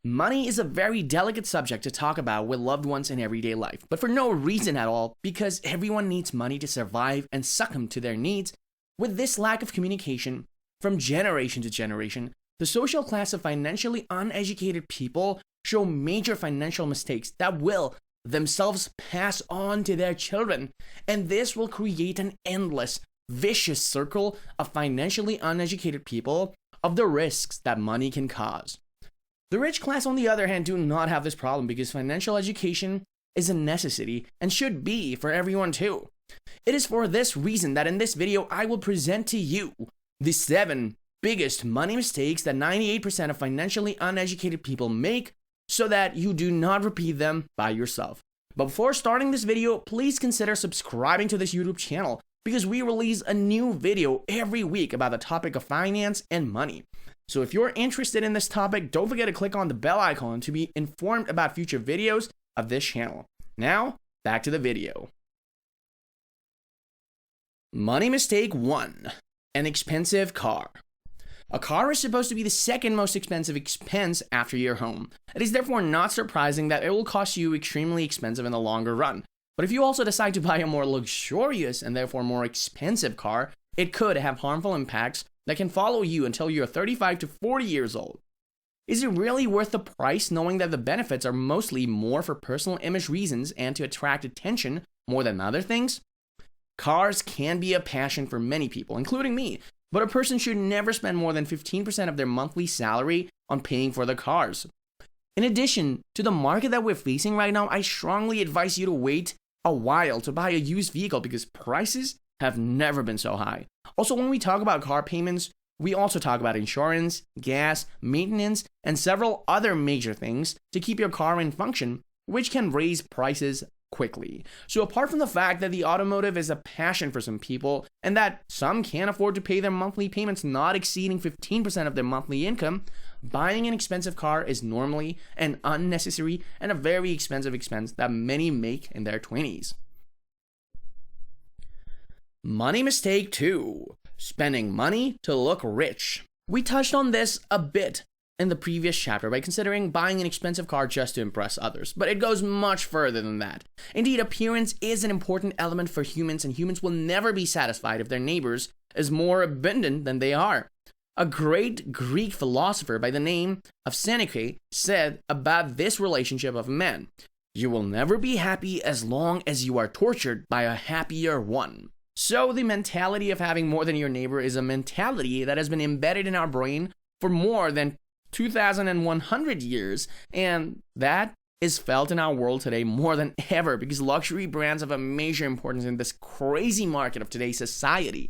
Money is a very delicate subject to talk about with loved ones in everyday life, but for no reason at all, because everyone needs money to survive and succumb to their needs. With this lack of communication from generation to generation, the social class of financially uneducated people show major financial mistakes that will themselves pass on to their children, and this will create an endless, vicious circle of financially uneducated people of the risks that money can cause. The rich class, on the other hand, do not have this problem because financial education is a necessity and should be for everyone too. It is for this reason that in this video I will present to you the 7 biggest money mistakes that 98% of financially uneducated people make so that you do not repeat them by yourself. But before starting this video, please consider subscribing to this YouTube channel because we release a new video every week about the topic of finance and money. So if you're interested in this topic, don't forget to click on the bell icon to be informed about future videos of this channel. Now, back to the video. Money mistake 1. An expensive car. A car is supposed to be the second most expensive expense after your home. It is therefore not surprising that it will cost you extremely expensive in the longer run. But if you also decide to buy a more luxurious and therefore more expensive car, it could have harmful impacts that can follow you until you're 35 to 40 years old. Is it really worth the price, knowing that the benefits are mostly more for personal image reasons and to attract attention more than other things? Cars can be a passion for many people, including me, but a person should never spend more than 15% of their monthly salary on paying for the cars. In addition to the market that we're facing right now, I strongly advise you to wait a while to buy a used vehicle because prices have never been so high. Also, when we talk about car payments, we also talk about insurance, gas, maintenance, and several other major things to keep your car in function, which can raise prices quickly. So apart from the fact that the automotive is a passion for some people and that some can't afford to pay their monthly payments not exceeding 15% of their monthly income, buying an expensive car is normally an unnecessary and a very expensive expense that many make in their 20s. Money mistake 2. Spending money to look rich. We touched on this a bit in the previous chapter by considering buying an expensive car just to impress others, but it goes much further than that. Indeed, appearance is an important element for humans, and humans will never be satisfied if their neighbors is more abundant than they are. A great Greek philosopher by the name of Seneca said about this relationship of men, "You will never be happy as long as you are tortured by a happier one." So the mentality of having more than your neighbor is a mentality that has been embedded in our brain for more than 2,100 years, and that is felt in our world today more than ever because luxury brands have a major importance in this crazy market of today's society.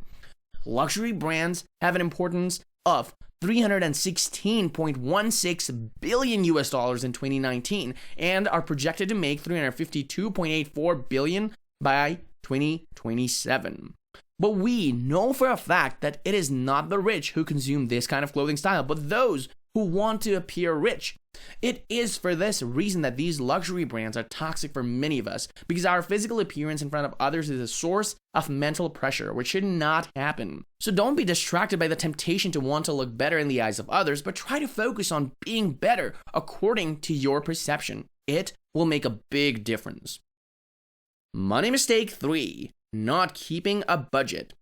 Luxury brands have an importance of $316.16 billion in 2019 and are projected to make $352.84 billion by 2027. But we know for a fact that it is not the rich who consume this kind of clothing style, but those who want to appear rich. It is for this reason that these luxury brands are toxic for many of us, because our physical appearance in front of others is a source of mental pressure, which should not happen. So don't be distracted by the temptation to want to look better in the eyes of others, but try to focus on being better according to your perception. It will make a big difference. Money mistake 3. Not keeping a budget.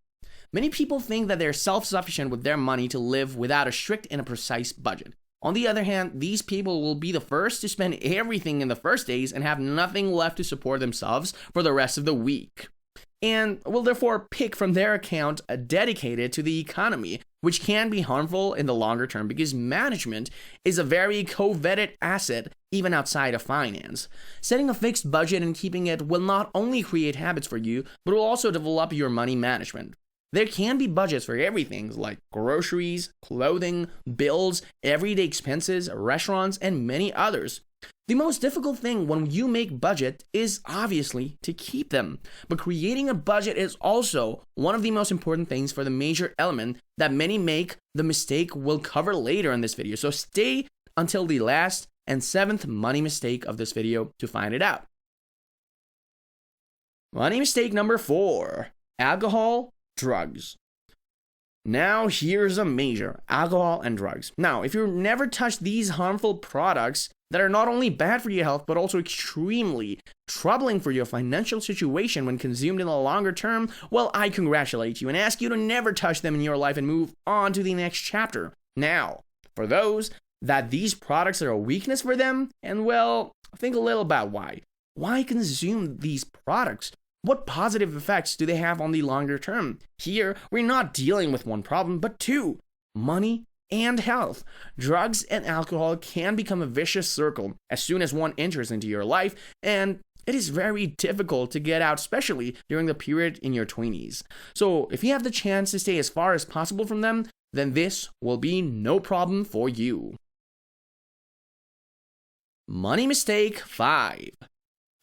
Many people think that they're self-sufficient with their money to live without a strict and a precise budget. On the other hand, these people will be the first to spend everything in the first days and have nothing left to support themselves for the rest of the week, and will therefore pick from their account dedicated to the economy, which can be harmful in the longer term because management is a very coveted asset even outside of finance. Setting a fixed budget and keeping it will not only create habits for you, but will also develop your money management. There can be budgets for everything like groceries, clothing, bills, everyday expenses, restaurants, and many others. The most difficult thing when you make budget is obviously to keep them. But creating a budget is also one of the most important things for the major element that many make the mistake we'll cover later in this video. So stay until the last and 7th money mistake of this video to find it out. Money mistake number 4. Alcohol, drugs. Now, here's a major: alcohol and drugs. Now, if you've never touched these harmful products that are not only bad for your health, but also extremely troubling for your financial situation when consumed in the longer term, well, I congratulate you and ask you to never touch them in your life and move on to the next chapter. Now, for those that these products are a weakness for them, and well, think a little about why. Why consume these products? What positive effects do they have on the longer term? Here, we're not dealing with one problem, but two: money and health. Drugs and alcohol can become a vicious circle as soon as one enters into your life, and it is very difficult to get out, especially during the period in your 20s. So if you have the chance to stay as far as possible from them, then this will be no problem for you. Money mistake 5.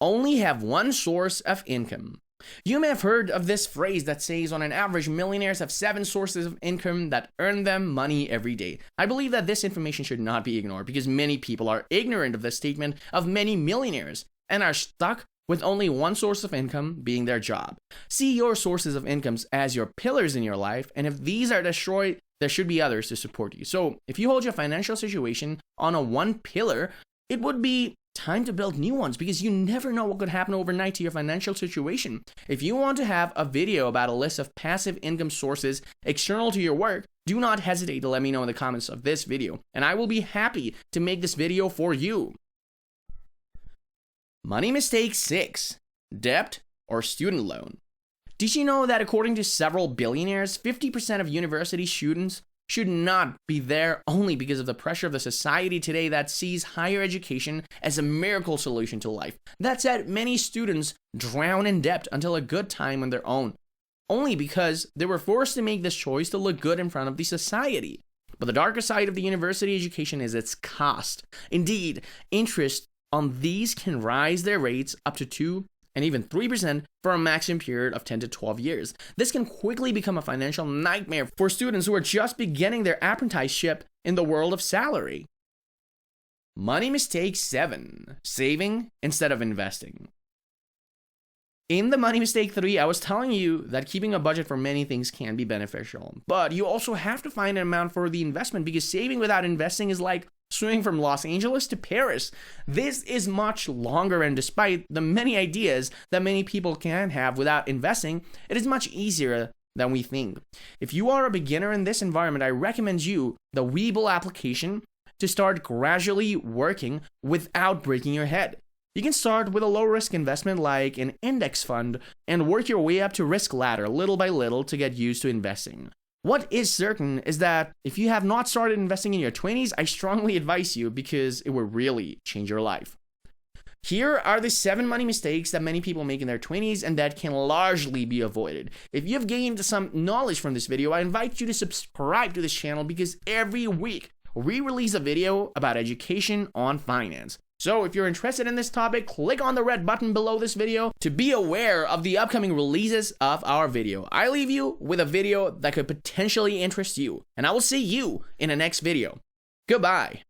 Only have one source of income. You may have heard of this phrase that says on an average, millionaires have 7 sources of income that earn them money every day. I believe that this information should not be ignored because many people are ignorant of this statement of many millionaires and are stuck with only one source of income being their job. See your sources of incomes as your pillars in your life, and if these are destroyed, there should be others to support you. So if you hold your financial situation on a one pillar, it would be time to build new ones because you never know what could happen overnight to your financial situation. If you want to have a video about a list of passive income sources external to your work, do not hesitate to let me know in the comments of this video, and I will be happy to make this video for you. Money mistake 6. Debt or student loan. Did you know that according to several billionaires, 50% of university students should not be there only because of the pressure of the society today that sees higher education as a miracle solution to life? That said, many students drown in debt until a good time on their own, only because they were forced to make this choice to look good in front of the society. But the darker side of the university education is its cost. Indeed, interest on these can rise their rates up to 2 and even 3% for a maximum period of 10 to 12 years. This can quickly become a financial nightmare for students who are just beginning their apprenticeship in the world of salary. Money mistake 7. Saving instead of investing. In the money mistake 3, I was telling you that keeping a budget for many things can be beneficial, but you also have to find an amount for the investment because saving without investing is like swimming from Los Angeles to Paris. This is much longer, and despite the many ideas that many people can have without investing, it is much easier than we think. If you are a beginner in this environment, I recommend you the Webull application to start gradually working without breaking your head. You can start with a low-risk investment like an index fund and work your way up to risk ladder little by little to get used to investing. What is certain is that if you have not started investing in your 20s, I strongly advise you because it will really change your life. Here are the 7 money mistakes that many people make in their 20s and that can largely be avoided. If you have gained some knowledge from this video, I invite you to subscribe to this channel because every week we release a video about education on finance. So if you're interested in this topic, click on the red button below this video to be aware of the upcoming releases of our video. I leave you with a video that could potentially interest you, and I will see you in the next video. Goodbye.